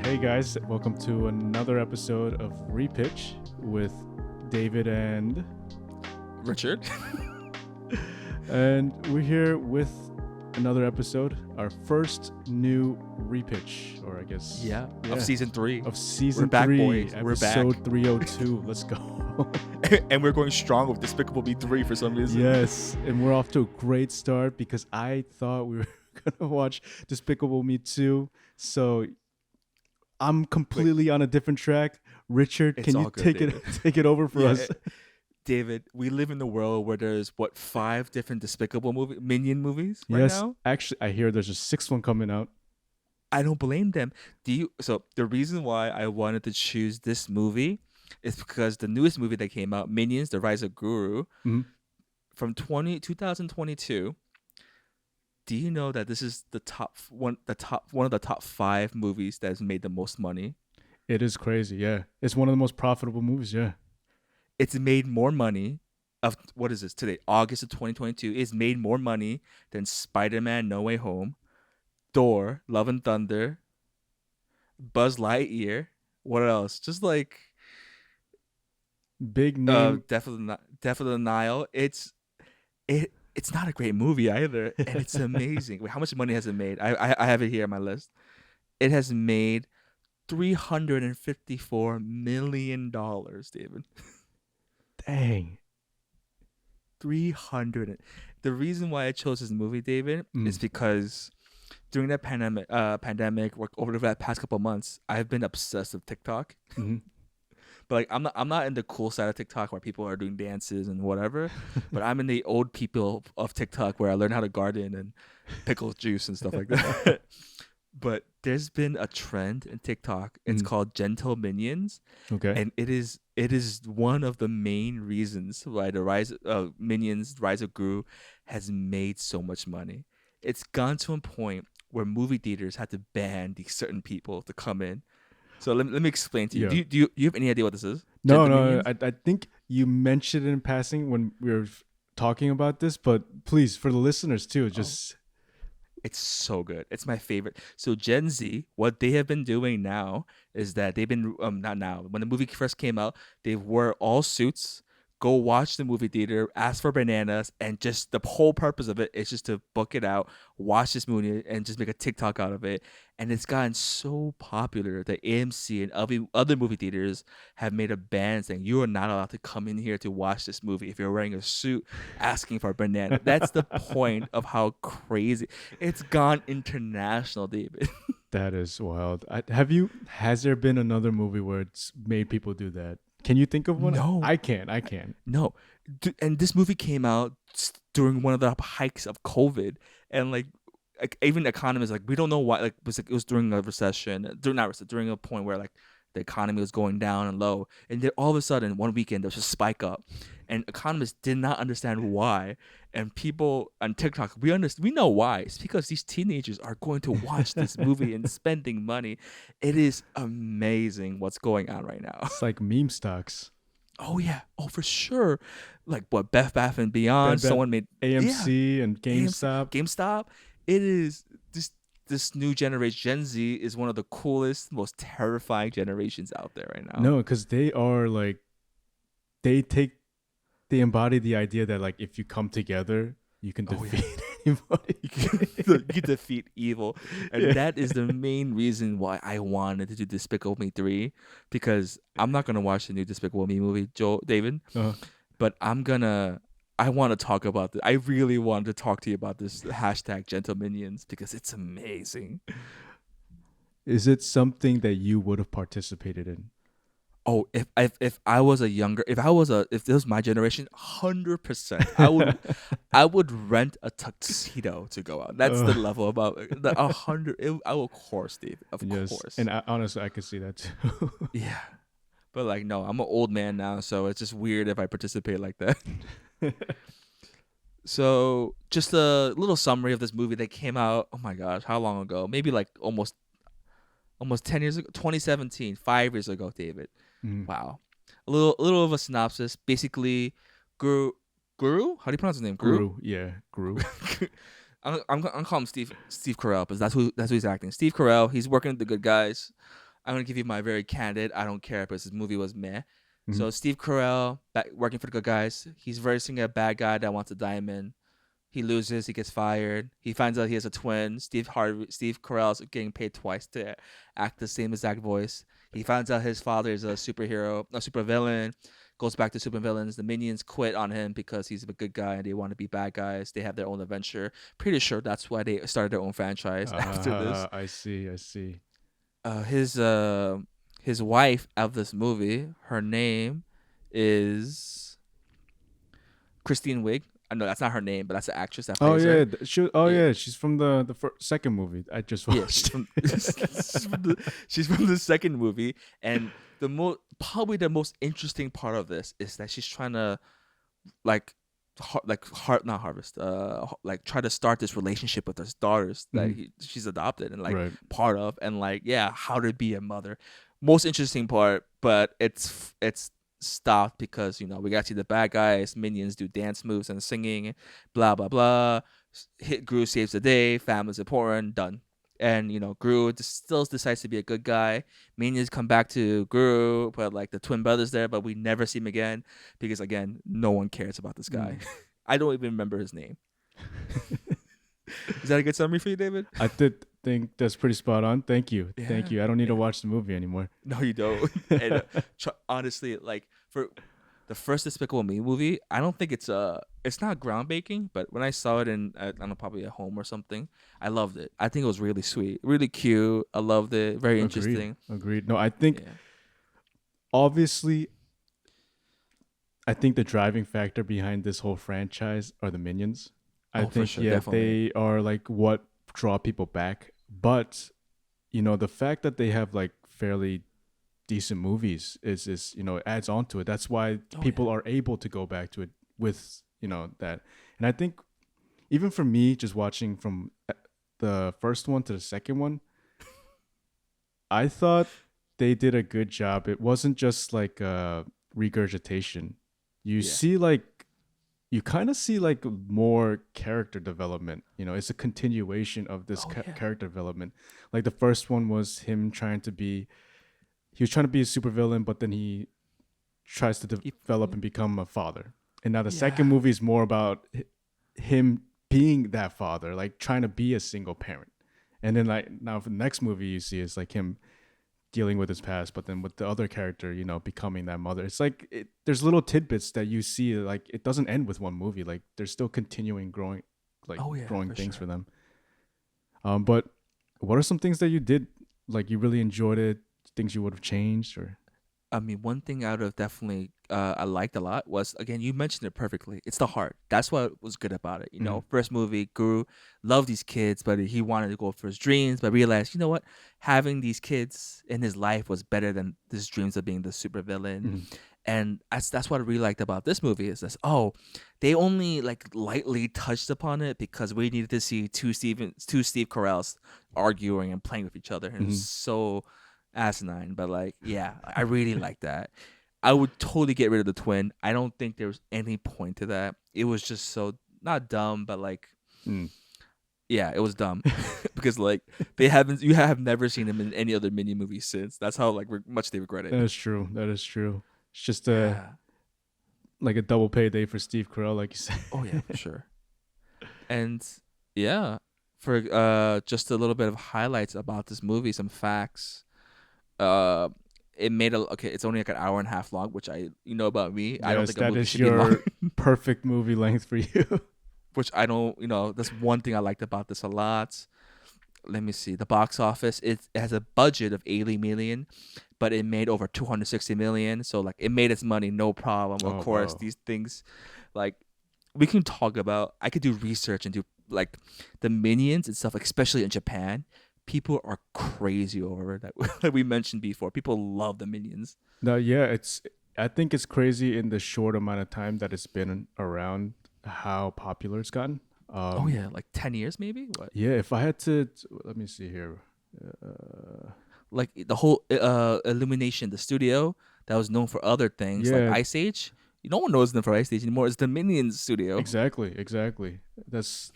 Hey guys, welcome to another episode of Repitch with David and Richard. and we're here with another episode, our first new Repitch, or I guess Of season 3. of season We're back, 3, boys. We're episode back. 302. Let's go. And we're going strong with Despicable Me 3 for some reason. Yes, and we're off to a great start because I thought we were gonna watch Despicable Me 2, so I'm completely on a different track. Richard, It's can all you good, take David. it over for us? David, we live in a world where there's 5 different Despicable Minion movies right Yes, now. actually, I hear there's a 6th one coming out. I don't blame them. So the reason why I wanted to choose this movie is because the newest movie that came out, Minions: The Rise of Guru, Mhm. from 2022. Do you know that this is one of the top 5 movies that has made the most money? It is crazy, yeah. It's one of the most profitable movies, yeah. It's made more money what is this today? August of 2022. It's made more money than Spider-Man: No Way Home, Thor: Love and Thunder, Buzz Lightyear. What else? Just like Big name. Death of the Nile. It's not a great movie either, and it's amazing. Wait, how much money has it made? I have it here on my list. It has made $354 million, David. Dang. 300. The reason why I chose this movie, David, is because during that pandemic, over the past couple of months, I've been obsessed with TikTok. Mm-hmm. But like, I'm not in the cool side of TikTok where people are doing dances and whatever. But I'm in the old people of TikTok where I learned how to garden and pickle juice and stuff like that. But there's been a trend in TikTok. It's called Gentle Minions. Okay. And it is one of the main reasons why the Minions: Rise of Gru has made so much money. It's gone to a point where movie theaters had to ban these certain people to come in. So let me explain to you. Yeah. Do you have any idea what this is? No. I think you mentioned it in passing when we were talking about this, but please, for the listeners too, just... It's so good. It's my favorite. So Gen Z, what they have been doing now is that they've been not now. When the movie first came out, they wore all suits, go watch the movie theater, ask for bananas, and just the whole purpose of it is just to book it out, watch this movie, and just make a TikTok out of it. And it's gotten so popular that AMC and other movie theaters have made a ban saying you are not allowed to come in here to watch this movie if you're wearing a suit asking for a banana. That's the point of how crazy it's gone international, David. That is wild. Has there been another movie where it's made people do that? Can you think of one? No. I can't. No. And this movie came out during one of the hikes of COVID. And like even economists, like, we don't know why. Like, it was during a recession. During a point where like the economy was going down and low. And then all of a sudden, one weekend, there was a spike up. And economists did not understand why. And people on TikTok, we know why. It's because these teenagers are going to watch this movie and spending money. It is amazing what's going on right now. It's like meme stocks. Oh yeah. Oh, for sure. Like what, Bed Bath and Beyond. Someone made AMC and GameStop. GameStop. It is this new generation. Gen Z is one of the coolest, most terrifying generations out there right now. No, because they are like, they embody the idea that like if you come together, you can defeat anybody. You can defeat evil. And that is the main reason why I wanted to do Despicable Me 3, because I'm not going to watch the new Despicable Me movie, David, but I want to talk about this. I really want to talk to you about this hashtag Gentle Minions because it's amazing. Is it something that you would have participated in? Oh, if this was my generation, 100%, I would rent a tuxedo to go out. That's the level about 100. I will, of course, Steve, of course. And honestly, I could see that too. Yeah, but like, no, I'm an old man now, so it's just weird if I participate like that. So, just a little summary of this movie that came out. Oh my gosh, how long ago? Maybe like almost 10 years ago. 2017, 5 years ago, David. Wow. A little of a synopsis. Basically, Guru? How do you pronounce his name? Guru. Yeah, Guru. I'm calling him Steve Carrell because that's who he's acting. Steve Carrell. He's working with the good guys. I'm gonna give you my very candid. I don't care because this movie was meh. Mhm. So Steve Carell, working for the good guys, he's versing a bad guy that wants a diamond. He loses. He gets fired. He finds out he has a twin. Steve Carell's getting paid twice to act the same exact voice. He finds out his father is a superhero, a supervillain. Goes back to supervillains. The minions quit on him because he's a good guy and they want to be bad guys. They have their own adventure. Pretty sure that's why they started their own franchise after this. I see. I see. Uh, his uh, his wife of this movie, her name is Christine Wiig. I know that's not her name, but that's the actress that Oh plays yeah, her. Yeah, yeah, she's from the second movie I just yeah, she's watched. from she's from the second movie, and probably the most interesting part of this is that she's trying to like not harvest like try to start this relationship with his daughters that Mhm. she's adopted and like Right. part of, and like yeah, how to be a mother. Most interesting part, but it's stopped because we got to see the bad guys minions do dance moves and singing, blah blah blah. Hit Gru saves the day, family's important, done. And Gru still decides to be a good guy. Minions come back to Gru, but like the twin brothers there, but we never see him again because again, no one cares about this guy. Mm. I don't even remember his name. Is that a good summary for you, David? I did think that's pretty spot on. Thank you. Thank Yeah, you. I don't need to yeah. watch the movie anymore. No, you don't. And honestly, like for the first Despicable Me movie, I don't think it's not groundbreaking, but when I saw it I don't know, probably at home or something, I loved it. I think it was really sweet, really cute. I loved it. Very Agreed. interesting. Agreed. No, I think Yeah. obviously I think the driving factor behind this whole franchise are the minions. I Oh, for think sure, yeah, definitely. they are like what draw people back. But the fact that they have like fairly decent movies is it adds on to it. That's why Oh yeah. people are able to go back to it with that. And I think even for me, just watching from the first one to the second one, I thought they did a good job. It wasn't just like a regurgitation. You Yeah. see like you kind of see like more character development. It's a continuation of this Oh yeah. character development. Like the first one was him he was trying to be a supervillain, but then he tries to He, develop and become a father. And now the second yeah. movie is more about him being that father, like trying to be a single parent. And then like now for the next movie you see is like him dealing with his past, but then with the other character, becoming that mother. It's like there's little tidbits that you see. Like it doesn't end with one movie. Like they're still continuing growing, like Oh yeah, growing for things sure. for them. But what are some things that you did like you really enjoyed it? Things you would have changed or? I mean, one thing out of definitely I liked a lot was again you mentioned it perfectly. It's the heart. That's what was good about it. Mhm. First movie, Guru loved these kids, but he wanted to go for his dreams, but realized what, having these kids in his life was better than his dreams of being the supervillain. Mhm. And that's what I really liked about this movie is this. They only like lightly touched upon it because we needed to see two Steve Carells arguing and playing with each other, and it was Mhm. so asinine. But like, yeah, I really like that. I would totally get rid of the twin. I don't think there was any point to that. It was just so not dumb, but like, Mm. yeah, it was dumb because like you have never seen him in any other mini movie since. That's how like much they regret it. That is true. That is true. It's just Yeah. like a double payday for Steve Carell, like you said. Oh yeah, for sure. And yeah, for just a little bit of highlights about this movie, some facts. Uh, it made okay. It's only like an hour and a half long, which about me. I don't Yes, think a that movie is should be long. your perfect movie length for you. Which I don't. That's one thing I liked about this a lot. Let me see. The box office. It has a budget of 80 million, but it made over 260 million. So like it made its money, no problem. Of Oh course, wow. these things, like we can talk about. I could do research and do like the minions and stuff, especially in Japan. People are crazy over it. That like we mentioned before. People love the minions. No, yeah, I think it's crazy in the short amount of time that it's been around how popular it's gotten. Oh yeah, like 10 years maybe. What? Yeah, if I had to, let me see here. Uh, Like the whole Illumination, the studio that was known for other things like yeah, Ice Age. No one knows them for Ice Age anymore. It's the Minions studio. exactly.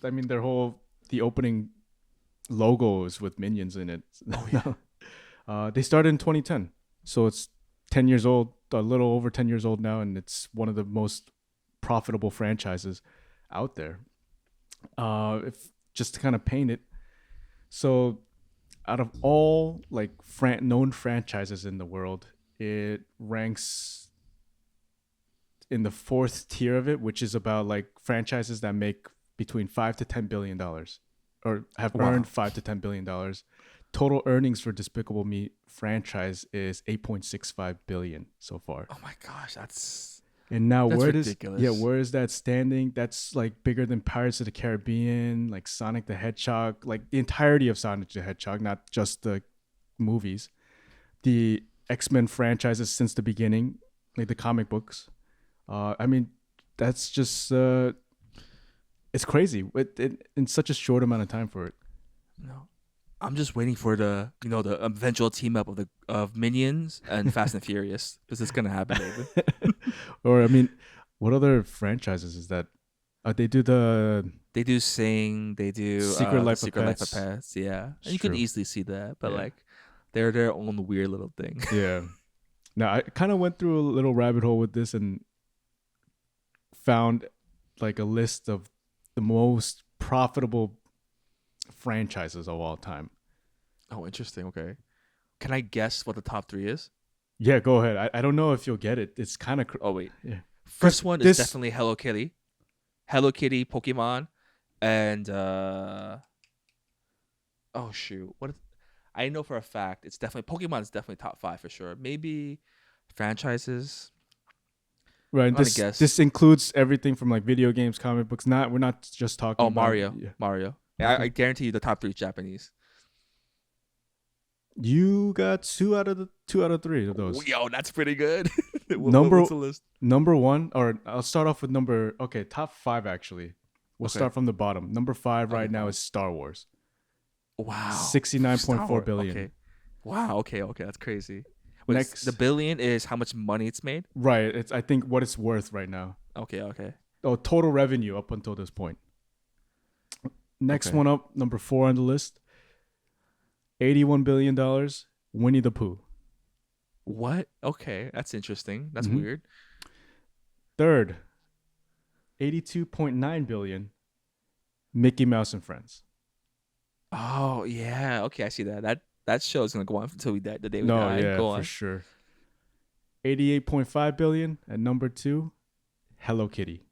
I mean, the opening logo is with minions in it. Oh yeah. They started in 2010, so it's 10 years old, a little over 10 years old now, and it's one of the most profitable franchises out there. If just to kind of paint it, so out of all like known franchises in the world, it ranks in the fourth tier of it, which is about like franchises that make between $5 to $10 billion, or have Wow. earned $5 to $10 billion. Total earnings for Despicable Me franchise is 8.65 billion so far. Oh my gosh, that's And now that's where ridiculous. is that standing? That's like bigger than Pirates of the Caribbean, like Sonic the Hedgehog, like the entirety of Sonic the Hedgehog, not just the movies. The X-Men franchises since the beginning, like the comic books. I mean, that's just it's crazy in such a short amount of time for it. No. I'm just waiting for the eventual team up of Minions and Fast and Furious. This is gonna happen, David. Or I mean, what other franchises is that? They do the They do Sing, they do Secret the Life of Secret Life of Pets. Pets, yeah. It's And you could true. easily see that, but Yeah. like they're their own weird little thing. Yeah. Now I kind of went through a little rabbit hole with this and found like a list of the most profitable franchises of all time. Oh, interesting. Okay. Can I guess what the top three is? Yeah, go ahead. I don't know if you'll get it. It's kind of Oh wait. yeah. Because First one is this definitely Hello Kitty. Hello Kitty, Pokemon, and oh shoot. I know for a fact it's definitely Pokemon is definitely top five for sure. Maybe franchises. right. I'm gonna This guess. includes everything from like video games, comic books. Not we're not just talking Oh, about Mario. yeah. Mario. Yeah, I Okay. guarantee you the top three is Japanese. You got two out of three of those. Yo, that's pretty good. Number What's the list? number one, or I'll start off with top five actually. We'll Okay. start from the bottom. Number five Okay, right now fine. is Star Wars. Wow. 69.4 Star. billion. Okay. Wow. Okay. Okay. That's crazy. Wait, the Next, billion is how much money it's made? right? It's I think what it's worth right now. Okay. Okay. Oh, total revenue up until this point. Next Okay. one up, number four on the list, $81 billion. Winnie the Pooh. What? Okay. That's interesting. That's Mm-hmm. weird. Third, 82.9 billion. Mickey Mouse and Friends. Oh yeah. Okay. I see that. That show is gonna go on until we die. The day we No, die. yeah, Go for on. sure. 88.5 billion at number two, Hello Kitty.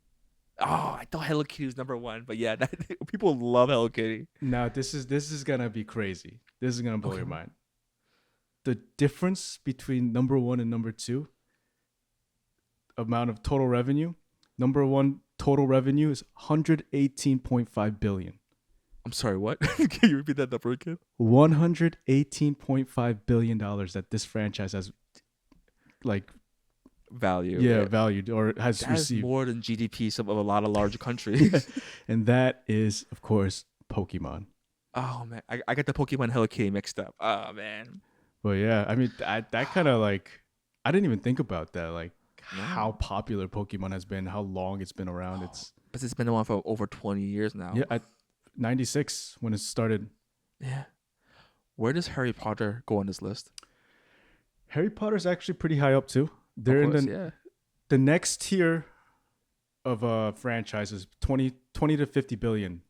Oh, I thought Hello Kitty was number one, but yeah, people love Hello Kitty. Now this is gonna be crazy. This is gonna blow Okay. your mind. The difference between number one and number two amount of total revenue. Number one total revenue is 118.5 billion. I'm sorry. What? Can you repeat that number again? $118.5 billion that this franchise has like Value. Right? valued or has That is received. more than GDP of a lot of larger countries. And that is of course Pokemon. Oh man, I got the Pokemon Hello Kitty mixed up. Oh man. But yeah, I mean that kind of like I didn't even think about that, like how No. popular Pokemon has been, how long it's been around. It's But it's been on for over 20 years now. yeah, at 96 when it started. Yeah. Where does Harry Potter go on this list? Harry Potter's actually pretty high up too. Of They're in course, yeah. the next tier of franchises 20 to 50 billion.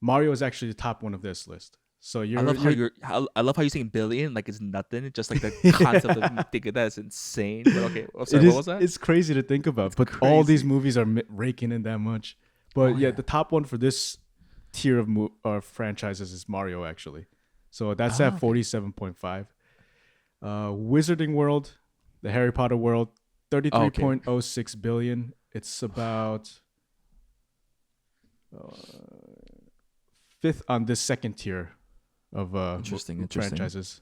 Mario is actually the top one of this list. So I love I love how you're saying billion like it's nothing. Just like the concept of thinking that is insane. But okay, I'm sorry. What was that? it's crazy to think about, It's but all these crazy. movies are raking in that much. Oh But yeah, yeah. the top one for this tier of franchises is Mario actually. So that's Oh, at okay. 47.5. Wizarding World, the Harry Potter world, Oh, okay. 33.06 billion. It's about fifth on this second tier of Interesting. franchises.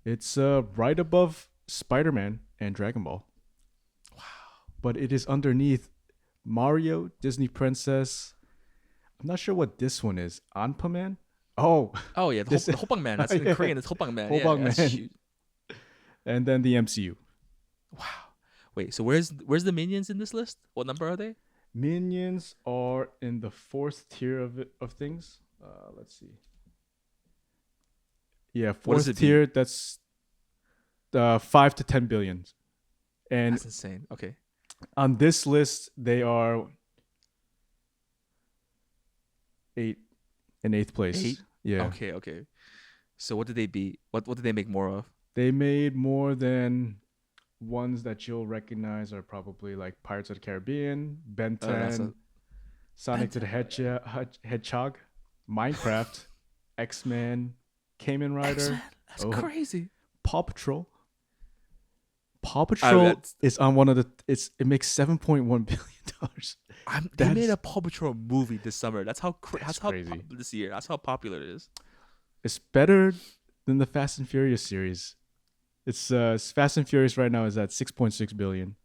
It's right above Spider-Man and Dragon Ball. Wow. But it is underneath Mario, Disney Princess. I'm not sure what this one is. Anpa Man? Oh, Oh yeah, This- the Hopang Man. That's in Yeah. Korean. It's Hopang Man. Hopang Yeah, that's Man. huge. and then the MCU. Wow. Wait, so where's the minions in this list? What number are they? Minions are in the fourth tier of things. Let's see. Yeah, What does fourth it mean? tier. That's 5 to 10 billion. And That's insane. Okay. on this list, they are eight in eighth place. Eight. Yeah, Okay. Okay. So what did they beat? What did they make more of? they made more than ones that you'll recognize are probably like Pirates of the Caribbean, Ben That's a 10, Sonic the Hedgehog, Minecraft, X-Men, Kamen Rider, X-Men. That's oh, crazy. Paw Patrol. Paw I Patrol that's, is on one of the. It makes $7.1 billion. they made That's a Paw Patrol movie this summer. That's how that's crazy. this year. That's how popular it is. It's better than the Fast and Furious series. It's Fast and Furious right now is at 6.6 billion.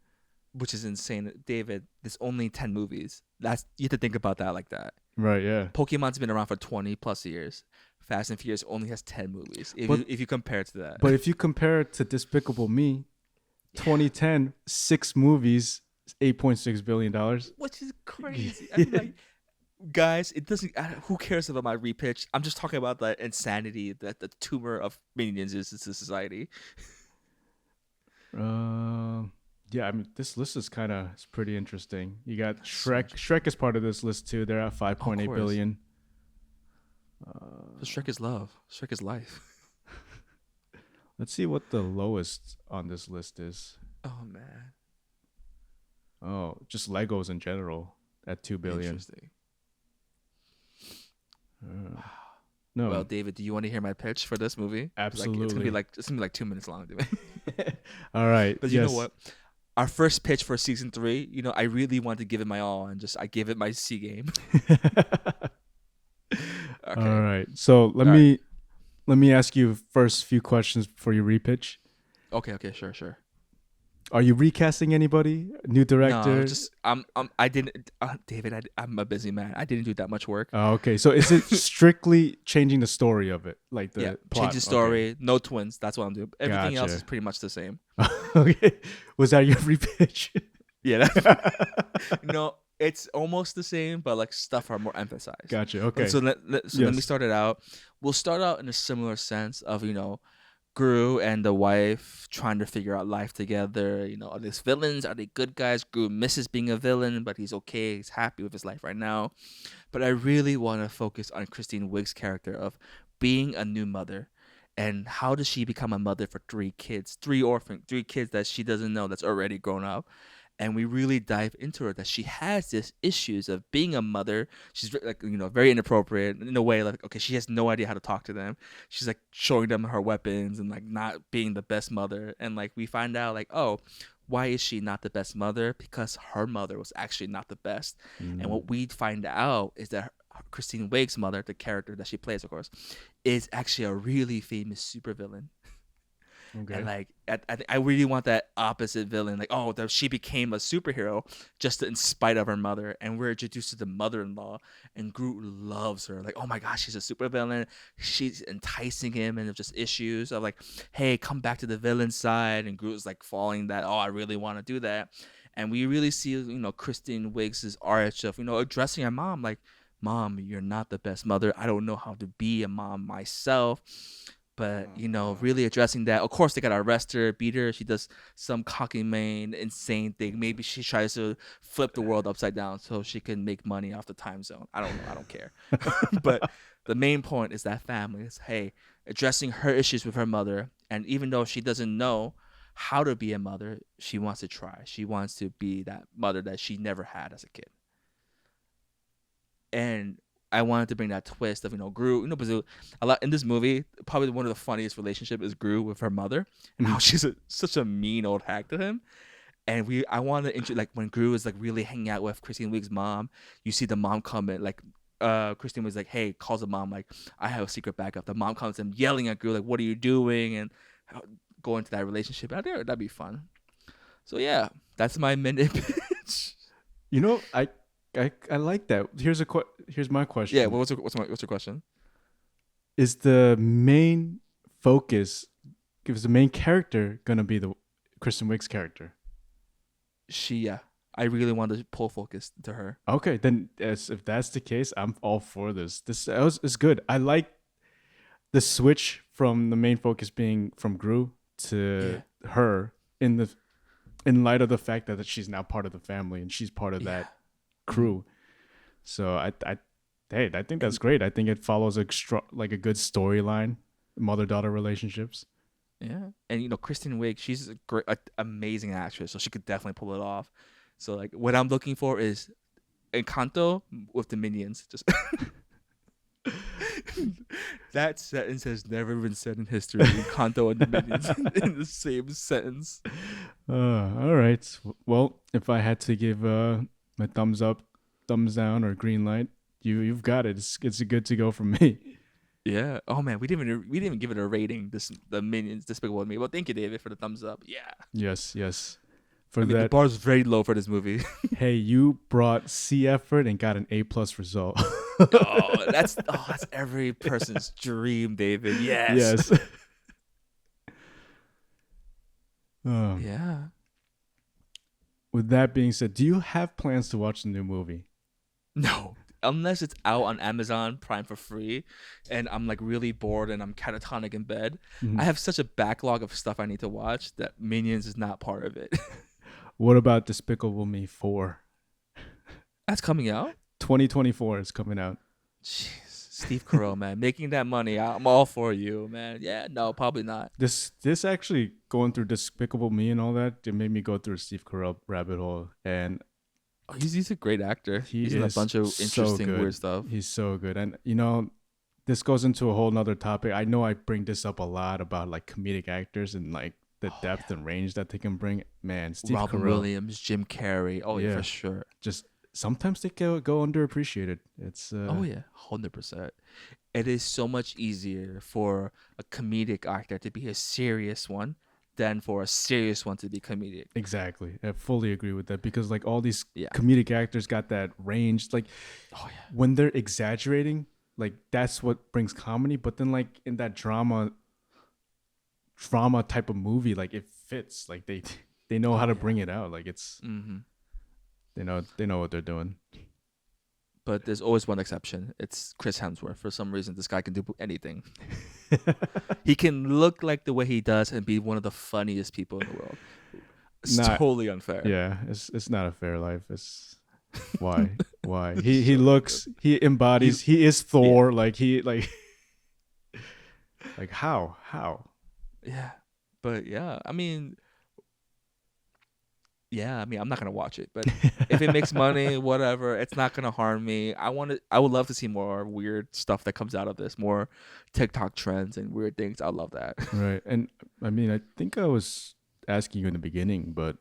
Which is insane, David. There's only 10 movies. That's you have to think about that like that. Right, yeah. Pokemon's been around for 20 plus years. Fast and Furious only has 10 movies. If you compare it to that, But if you compare it to Despicable Me, 2010, 6 movies, $8.6 billion. which is crazy. I mean, like, guys, it doesn't. Who cares about my repitch? I'm just talking about the insanity that the tumor of minions is to society. Yeah, I mean this list is it's pretty interesting. You got So Shrek. interesting. Shrek is part of this list too. They're at 5.8 course. billion. But Shrek is love. Shrek is life. Let's see what the lowest on this list is. Oh man, Oh, just Legos in general at 2 billion. interesting. No, Well, David, do you want to hear my pitch for this movie? 'Cause, like, absolutely. it's gonna be like 2 minutes long, David. All right. But you know what? Our first pitch for season 3, I really wanted to give it my all, and I gave it my C game. Okay. All right. So let me ask you first few questions before you repitch. Okay. Sure. Are you recasting anybody? New director? No, I didn't, David. I'm a busy man. I didn't do that much work. Oh, okay. So is it strictly changing the story of it, like the Yeah, plot? change the story. No twins. That's what I'm doing. Everything else Gotcha. is pretty much the same. Okay. Was that your repitch? Yeah. It's almost the same, but like stuff are more emphasized. Gotcha. Okay. So let me Yes. start it out. We'll start out in a similar sense of Gru and the wife trying to figure out life together. Are these villains? Are they good guys? Gru misses being a villain, but he's okay. He's happy with his life right now. But I really want to focus on Kristen Wiig's character of being a new mother. And how does she become a mother for 3 kids, 3 kids that she doesn't know that's already grown up? And we really dive into her that she has this issues of being a mother. She's like very inappropriate in a way, like okay, she has no idea how to talk to them. She's like showing them her weapons and like not being the best mother. And like we find out like, oh, why is she not the best mother? Because her mother was actually not the best. And what we find out is that Kristen Wiig's mother, the character that she plays, of course, is actually a really famous supervillain. Okay. And like I really want that opposite villain, like that she became a superhero just in spite of her mother, and we're introduced to the mother-in-law, and Groot loves her, like oh my gosh, she's a supervillain, she's enticing him, and it's just issues of like, hey, come back to the villain side, and Groot's like falling that, I really want to do that. And we really see Kristen Wiig's arch of addressing her mom, like, Mom, you're not the best mother, I don't know how to be a mom myself. But really addressing that. Of course, they gotta arrest her, beat her. She does some cockamamie, insane thing. Maybe she tries to flip the world upside down so she can make money off the time zone. I don't know. I don't care. But the main point is that family is addressing her issues with her mother. And even though she doesn't know how to be a mother, she wants to try. She wants to be that mother that she never had as a kid. And I wanted to bring that twist of Gru. Because a lot in this movie, probably one of the funniest relationship is Gru with her mother, and how she's such a mean old hack to him. And I want to like when Gru is like really hanging out with Kristen Wiig's mom, you see the mom come in, like Kristen was like, hey, calls the mom like, I have a secret backup. The mom comes in yelling at Gru like, what are you doing? And go into that relationship. I think that'd be fun. So yeah, that's my minute pitch. I like that. Here's my question. Yeah, what's your question? Is the main focus, is the main character gonna be the Kristen Wiig's character? I really want to pull focus to her. Okay, then if that's the case, I'm all for this. It's good. I like the switch from the main focus being from Gru to Yeah. her in light of the fact that she's now part of the family and she's part of Yeah. that Mhm. crew. So hey, I think that's And great. I think it follows like a good storyline, mother daughter relationships. yeah, and Kristen Wiig, she's a great, amazing actress, so she could definitely pull it off. So like, what I'm looking for is Encanto with the minions. Just that sentence has never been said in history. Encanto and the minions in the same sentence. All right. Well, if I had to give my thumbs up, thumbs down, or green light, you've got it. It's good to go from me. Yeah. Oh man, we didn't even give it a rating. The minions Despicable Me. Well, thank you, David, for the thumbs up. Yeah. Yes, yes. For I mean, the that, bar is very low for this movie. hey, you brought C effort and got an A+ result. That's every person's dream, David. Yes. Yes. Um, Yeah. with that being said, do you have plans to watch the new movie? No. Unless it's out on Amazon Prime for free and I'm like really bored and I'm catatonic in bed. I Mhm. have such a backlog of stuff I need to watch that Minions is not part of it. What about Despicable Me 4? That's coming out? 2024 is coming out. Jeez. Steve Carell, man. Making that money. I'm all for you, man. Yeah, no, probably not. This actually going through Despicable Me and all that, it made me go through a Steve Carell rabbit hole, and Oh, he's a great actor. he He's in a is bunch of so interesting, weird good. stuff. He's so good. And this goes into a whole nother topic. I know I bring this up a lot about like comedic actors and like the Oh, depth yeah. and range that they can bring. Man, Steve Robin Carell, Williams, Jim Carrey. Oh, yeah, yeah, for sure. just sometimes they go underappreciated. It's Oh, yeah, 100%. It is so much easier for a comedic actor to be a serious one than for a serious one to be comedic. exactly. I fully agree with that because like all these Yeah. comedic actors got that range. Like Oh, yeah. when they're exaggerating, like that's what brings comedy. But then like in that drama type of movie, like it fits. Like they know how Oh, to yeah. bring it out. Like it's Mm-hmm. they know what they're doing. But there's always one exception. It's Chris Hemsworth. For some reason, this guy can do anything. He can look like the way he does and be one of the funniest people in the world. It's Not totally unfair. yeah, it's not a fair life. It's why he embodies He's he is yeah, Thor. Like he like how yeah. But yeah, I mean, I'm not gonna watch it, but if it makes money, whatever, it's not gonna harm me. I would love to see more weird stuff that comes out of this, more TikTok trends and weird things. I love that. right. And I mean, I think I was asking you in the beginning, but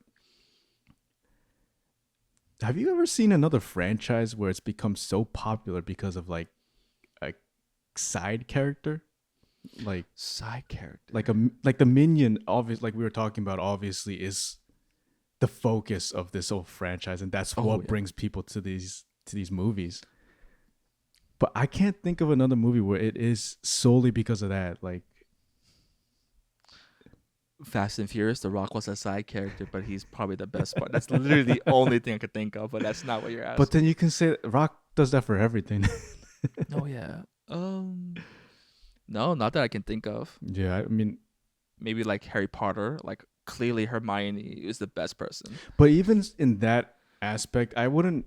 have you ever seen another franchise where it's become so popular because of like a side character? Like Side like character. like the minion obvious like we were talking about obviously is the focus of this whole franchise and that's Oh what yeah, brings people to these movies. But I can't think of another movie where it is solely because of that. Like Fast and Furious. The Rock was a side character, but he's probably the best part. That's literally the only thing I could think of, but that's not what you're but then asking. you can say Rock does that for everything. Oh yeah. No, not that I can think of. Yeah, I mean, Maybe like Harry Potter. Like clearly Hermione is the best person. but even in that aspect, I wouldn't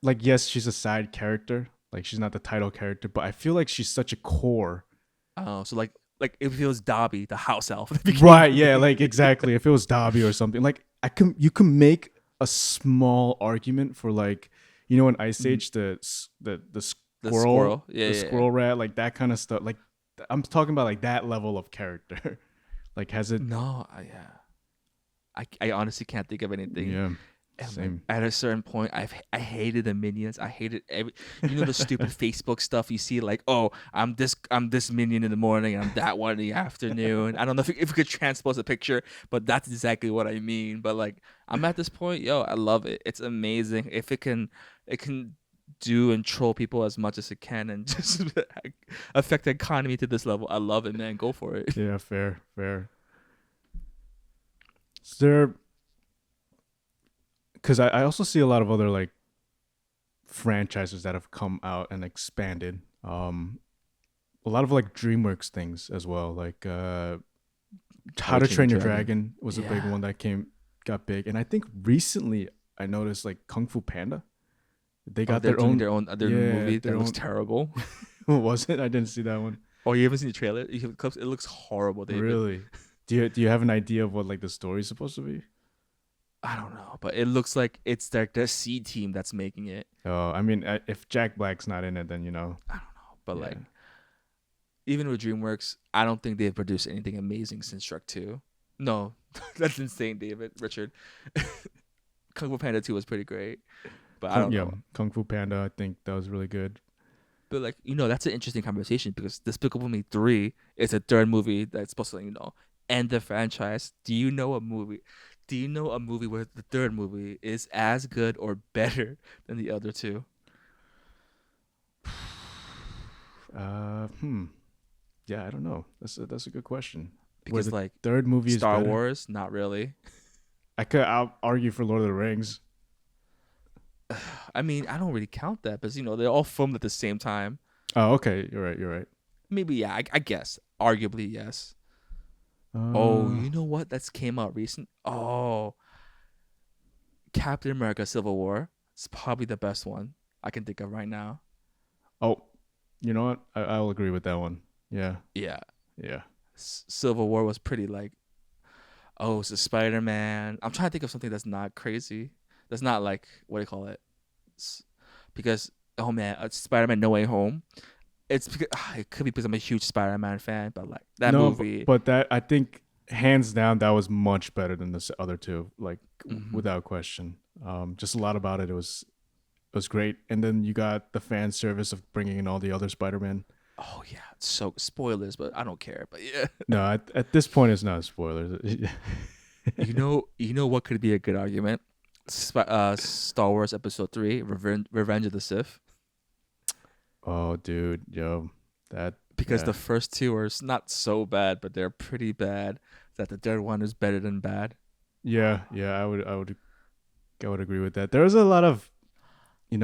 like yes, she's a side character. Like she's not the title character, but I feel like she's such a core. Oh, so like if it was Dobby, the house elf, at the beginning of Right, the yeah, movie. like exactly. If it was Dobby or something, like you can make a small argument for like in Ice Mhm. Age the The squirrel. Yeah, the yeah, yeah. squirrel rat, like that kind of stuff. Like I'm talking about like that level of character. Like has it No, yeah. I honestly can't think of anything. yeah, And like same. at a certain point, I hated the minions. I hated every the stupid Facebook stuff you see, like, oh, I'm this minion in the morning and I'm that one in the afternoon. I don't know if we could transpose a picture, but that's exactly what I mean. But like I'm at this point, yo, I love it. It's amazing. If it can do and troll people as much as it can and just affect the economy to this level. I love it, man. Go for it. Yeah, fair. Is there because I also see a lot of other like franchises that have come out and expanded. A lot of like DreamWorks things as well. Like How to Train Your Dragon. Dragon was a big Yeah. one that got big, and I think recently I noticed like Kung Fu Panda. They Oh, got they're their doing own. their new Yeah, movie their that looks own. terrible. What was it? I didn't see that one. Oh, you haven't seen the trailer? You have clips. It looks horrible, David. Really? Do you have an idea of what like the story's supposed to be? I don't know, but it looks like it's the C team that's making it. Oh, I mean, if Jack Black's not in it, then I don't know, but yeah. like even with DreamWorks, I don't think they've produced anything amazing since Shrek 2. No, that's insane, David Richard. Kung Fu Panda 2 was pretty great, but I don't Yeah, know. Kung Fu Panda. I think that was really good. But like that's an interesting conversation because Despicable Me 3 is a third movie that's supposed to end the franchise. Do you know a movie? Do you know a movie where the third movie is as good or better than the other two? Hmm. Yeah, I don't know. That's a good question. Where Because the like third movie is Star better. Wars, not really. I'll argue for Lord of the Rings. I mean, I don't really count that because they're all filmed at the same time. Oh, okay. You're right. You're right. Maybe yeah, I guess arguably yes. Oh, Uh, you know what? That's came out recent. Oh, Captain America: Civil War. It's probably the best one I can think of right now. oh, you know what? I'll agree with that one. Yeah. Yeah, Yeah. Civil War was pretty like. Oh, it's a Spider-Man. I'm trying to think of something that's not crazy. That's not like what do you call it? Because oh man, Spider-Man: No Way Home. It's because it could be because I'm a huge Spider-Man fan, but like that No, movie. but that I think hands down that was much better than the other two, like Mhm. without question. Just a lot about it. It was great, and then you got the fan service of bringing in all the other Spider-Man. Oh yeah, so spoilers, but I don't care. But yeah, No, at this point, it's not spoilers. you know what could be a good argument? Star Wars Episode 3, Revenge of the Sith, Oh, dude, yo, that because yeah, the first two are not so bad, but they're pretty bad. That the third one is better than bad. yeah. I would agree with that. There was a lot of, it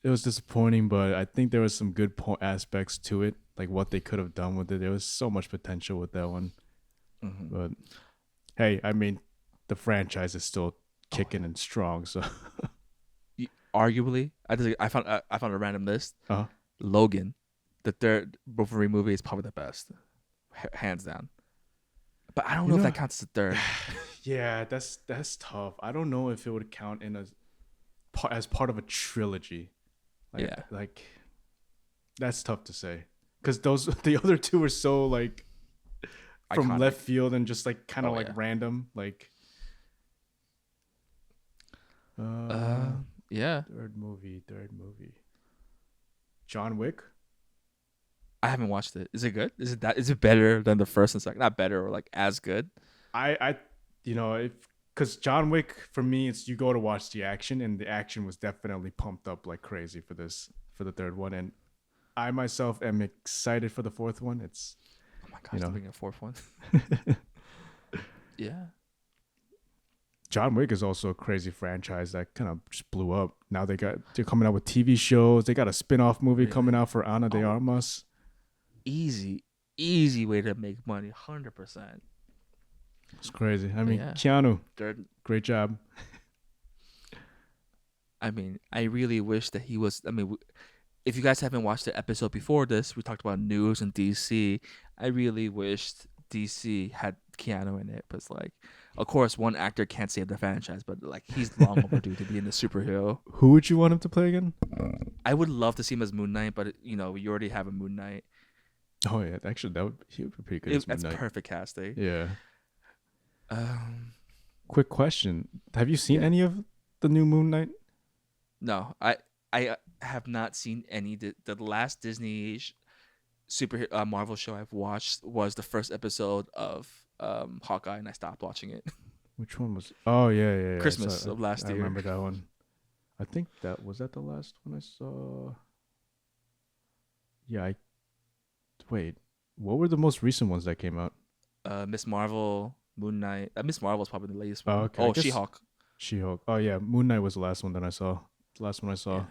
was disappointing, but I think there was some good aspects to it, like what they could have done with it. There was so much potential with that one, Hmm. but hey, I mean, the franchise is still Oh kicking and strong. So, yeah. Arguably, I found a random list. uh, Logan, the third Wolverine movie, is probably the best, hands down. But I don't you know if know, that counts as the third. yeah, that's tough. I don't know if it would count as part of a trilogy. Yeah, Like that's tough to say because those the other two are so like from iconic. left field and just like kind of Oh like yeah. random. Like Uh, uh, yeah. third movie. John Wick. I haven't watched it. Is it good? Is it better than the first and second? Not better or like as good? I if because John Wick for me it's you go to watch the action and the action was definitely pumped up like crazy for the third one and I myself am excited for the fourth one. It's Oh my you gosh, they're know making a fourth one. Yeah. John Wick is also a crazy franchise that kind of just blew up. Now they're coming out with TV shows. They got a spin-off movie coming Really? out for Ana de Oh, Armas. easy way to make money. 100%. It's crazy. I But mean, yeah, Keanu, third. great job. I mean, I really wish that he was. I mean, if you guys haven't watched the episode before this, we talked about news and DC. I really wished DC had Keanu in it, but it's like, of course, one actor can't save the franchise, but like he's long overdue to be in the superhero. Who would you want him to play again? I would love to see him as Moon Knight, but you already have a Moon Knight. Oh yeah, actually he would be pretty good as That's Midnight. perfect casting. Yeah. Um, Quick question: have you seen yeah. any of the new Moon Knight? No, I have not seen any. The last Disney super Marvel show I've watched was the first episode of Hawkeye, and I stopped watching it. Which one was? Oh yeah. Christmas of last I year. remember that one. I think that was that the last one I saw. Yeah. Wait. What were the most recent ones that came out? Miss Marvel, Moon Knight. Miss Marvel is probably the latest Oh, one. okay. I Oh, guess She-Hulk. She-Hulk. Oh yeah, Moon Knight was the last one that I saw. The last one I saw. Yeah.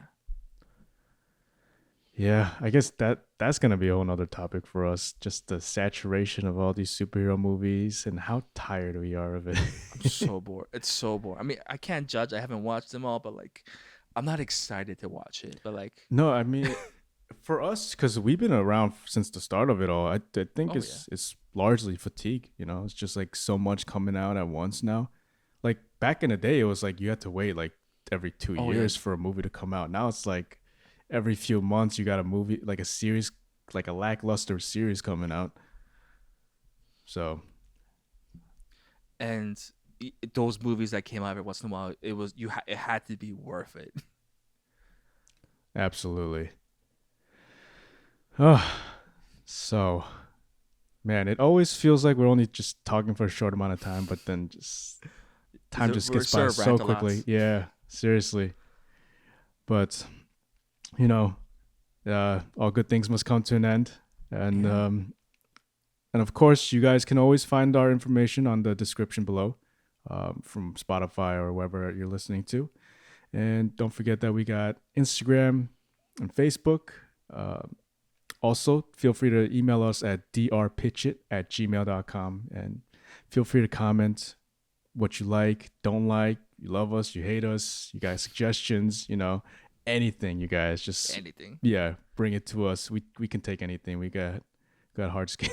Yeah, I guess that's gonna be a whole nother topic for us. Just the saturation of all these superhero movies and how tired we are of it. I'm so bored. It's so bored. I mean, I can't judge. I haven't watched them all, but like, I'm not excited to watch it. But like, No, I mean, for us, because we've been around since the start of it all. I think oh yeah, it's largely fatigue. You know, it's just like so much coming out at once now. Like back in the day, it was like you had to wait like every two oh yeah. years for a movie to come out. Now it's like every few months you got a movie, like a series, like a lackluster series coming out. So And those movies that came out every once in a while, it had to be worth it. absolutely. Oh, so man, it always feels like we're only just talking for a short amount of time, but then just time just We're gets by sort of so rant a lot. quickly. Yeah, seriously. But you know, all good things must come to an end, and Yeah. and of course, you guys can always find our information on the description below, from Spotify or wherever you're listening to. And don't forget that we got Instagram and Facebook. Also, feel free to email us at drpitchit@gmail.com and feel free to comment what you like, don't like, you love us, you hate us, you got suggestions, anything, you guys. Just, Anything. yeah, bring it to us. We can take anything. We got hard skin.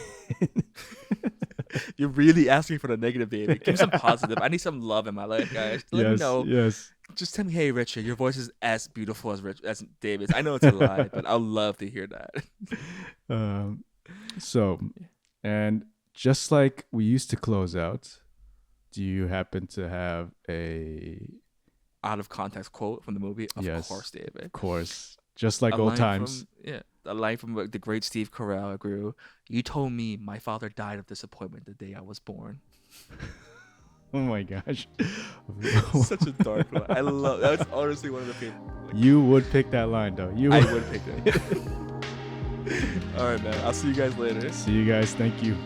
You're really asking for the negative, baby. Give me some positive. I need some love in my life, guys. Let me Yes, know. yes. Just tell me, hey, Richard, your voice is as beautiful as David's. I know it's a lie, but I'll love to hear that. Um, so, and just like we used to close out, do you happen to have a Out of context quote from the movie, of yes, course, David. course, just like A old line times? a line from the great Steve Carrell. I grew. You told me my father died of disappointment the day I was born. Oh my gosh. Such a dark line. I love that's honestly one of the favorite. Like, You would pick that line though. You I would. would pick that. All right, man. I'll see you guys later. See you guys. Thank you.